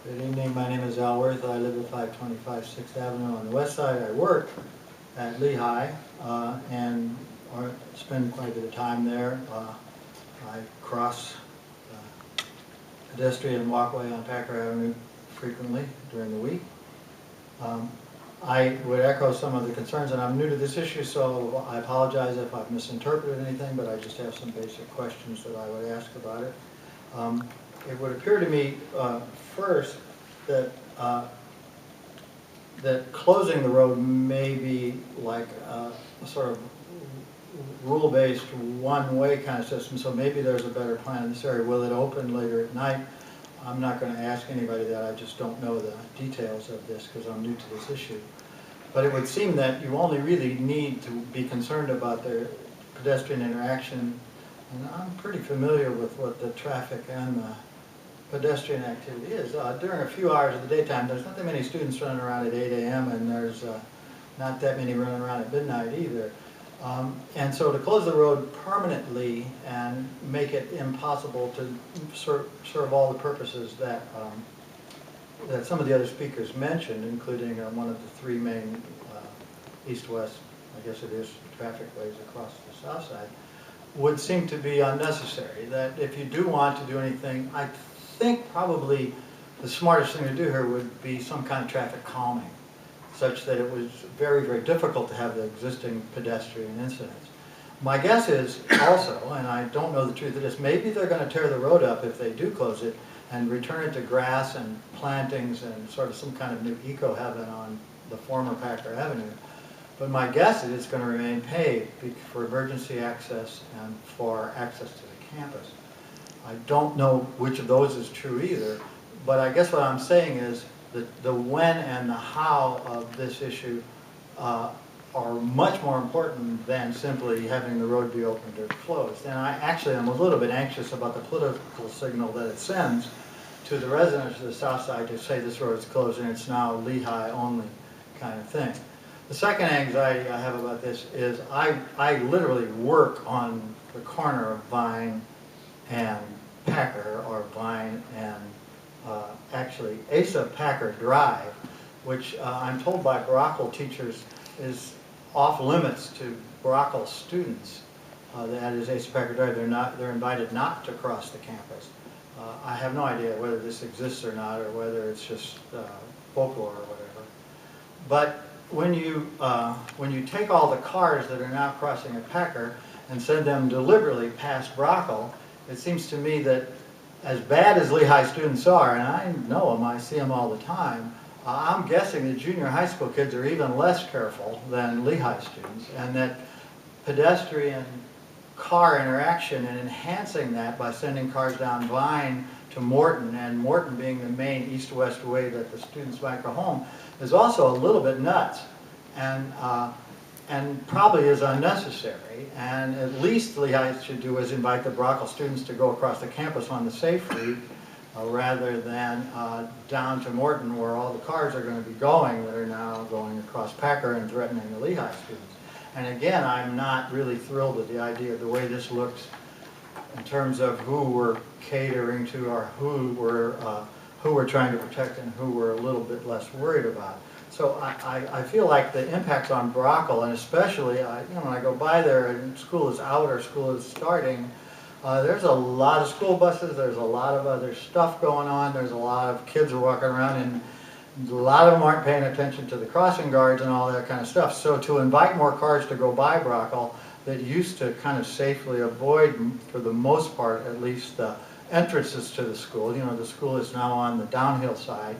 Good evening, my name is Wurth. I live at 525 6th Avenue on the west side. I work at Lehigh and spend quite a bit of time there. I cross pedestrian walkway on Packer Avenue frequently during the week. I would echo some of the concerns, and I'm new to this issue, so I apologize if I've misinterpreted anything, but I just have some basic questions that I would ask about it. It would appear to me first that that closing the road may be like a sort of rule-based one-way kind of system, so maybe there's a better plan in this area. Will it open later at night? I'm not going to ask anybody that. I just don't know the details of this because I'm new to this issue. But it would seem that you only really need to be concerned about the pedestrian interaction, and I'm pretty familiar with what the traffic and the pedestrian activity is. During a few hours of the daytime, there's not that many students running around at 8 a.m. and there's not that many running around at midnight either. And so to close the road permanently and make it impossible to serve all the purposes that that some of the other speakers mentioned, including one of the three main east-west, I guess it is, traffic ways across the south side, would seem to be unnecessary. That if you do want to do anything, I think probably the smartest thing to do here would be some kind of traffic calming, such that it was very, very difficult to have the existing pedestrian incidents. My guess is also, and I don't know the truth of this, maybe they're going to tear the road up if they do close it and return it to grass and plantings and sort of some kind of new eco-heaven on the former Packer Avenue. But my guess is it's going to remain paved for emergency access and for access to the campus. I don't know which of those is true either, but I guess what I'm saying is that the when and the how of this issue are much more important than simply having the road be opened or closed. And I actually am a little bit anxious about the political signal that it sends to the residents of the south side to say this road is closed and it's now Lehigh only kind of thing. The second anxiety I have about this is I literally work on the corner of Vine and Packer, or Vine and actually Asa Packer Drive, which I'm told by Brockle teachers is off limits to Brockle students. That is Asa Packer Drive. They're invited not to cross the campus. I have no idea whether this exists or not, or whether it's just folklore or whatever. But when you take all the cars that are now crossing at Packer and send them deliberately past Brockle, it seems to me that as bad as Lehigh students are, and I know them, I see them all the time, I'm guessing that junior high school kids are even less careful than Lehigh students, and that pedestrian car interaction and enhancing that by sending cars down Vine to Morton, and Morton being the main east-west way that the students might go home, is also a little bit nuts and probably is unnecessary. And at least Lehigh should do is invite the Brockle students to go across the campus on the safe route rather than down to Morton, where all the cars are going to be going that are now going across Packer and threatening the Lehigh students. And again, I'm not really thrilled with the idea of the way this looks in terms of who we're catering to, or who we're trying to protect and who we're a little bit less worried about. So I feel like the impacts on Brockle, and especially when I go by there and school is out or school is starting, there's a lot of school buses, there's a lot of other stuff going on, there's a lot of kids are walking around, and a lot of them aren't paying attention to the crossing guards and all that kind of stuff. So to invite more cars to go by Brockle that used to kind of safely avoid, for the most part at least, the entrances to the school. The school is now on the downhill side.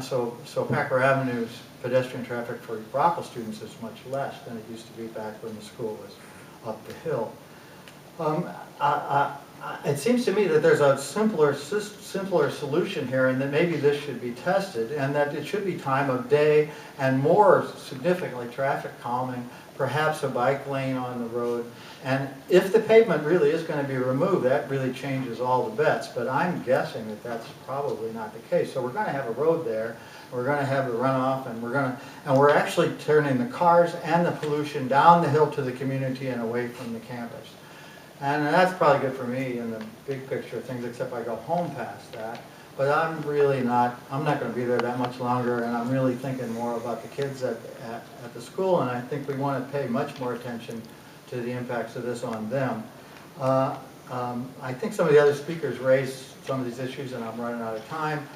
So Packer Avenue's pedestrian traffic for Brockle students is much less than it used to be back when the school was up the hill. It seems to me that there's a simpler solution here, and that maybe this should be tested, and that it should be time of day and, more significantly, traffic calming, perhaps a bike lane on the road. And if the pavement really is going to be removed, that really changes all the bets. But I'm guessing that that's probably not the case. So we're going to have a road there. We're going to have the runoff, and we're actually turning the cars and the pollution down the hill to the community and away from the campus. And that's probably good for me in the big picture of things, except I go home past that. But I'm not going to be there that much longer, and I'm really thinking more about the kids at the school, and I think we want to pay much more attention to the impacts of this on them. I think some of the other speakers raised some of these issues, and I'm running out of time,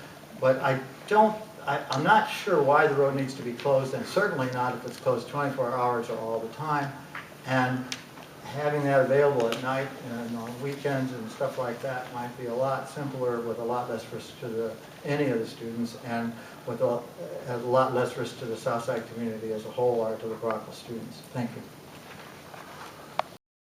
but I'm not sure why the road needs to be closed, and certainly not if it's closed 24 hours or all the time. And having that available at night and on weekends and stuff like that might be a lot simpler with a lot less risk to any of the students, and with a lot less risk to the Southside community as a whole or to the Brockville students. Thank you.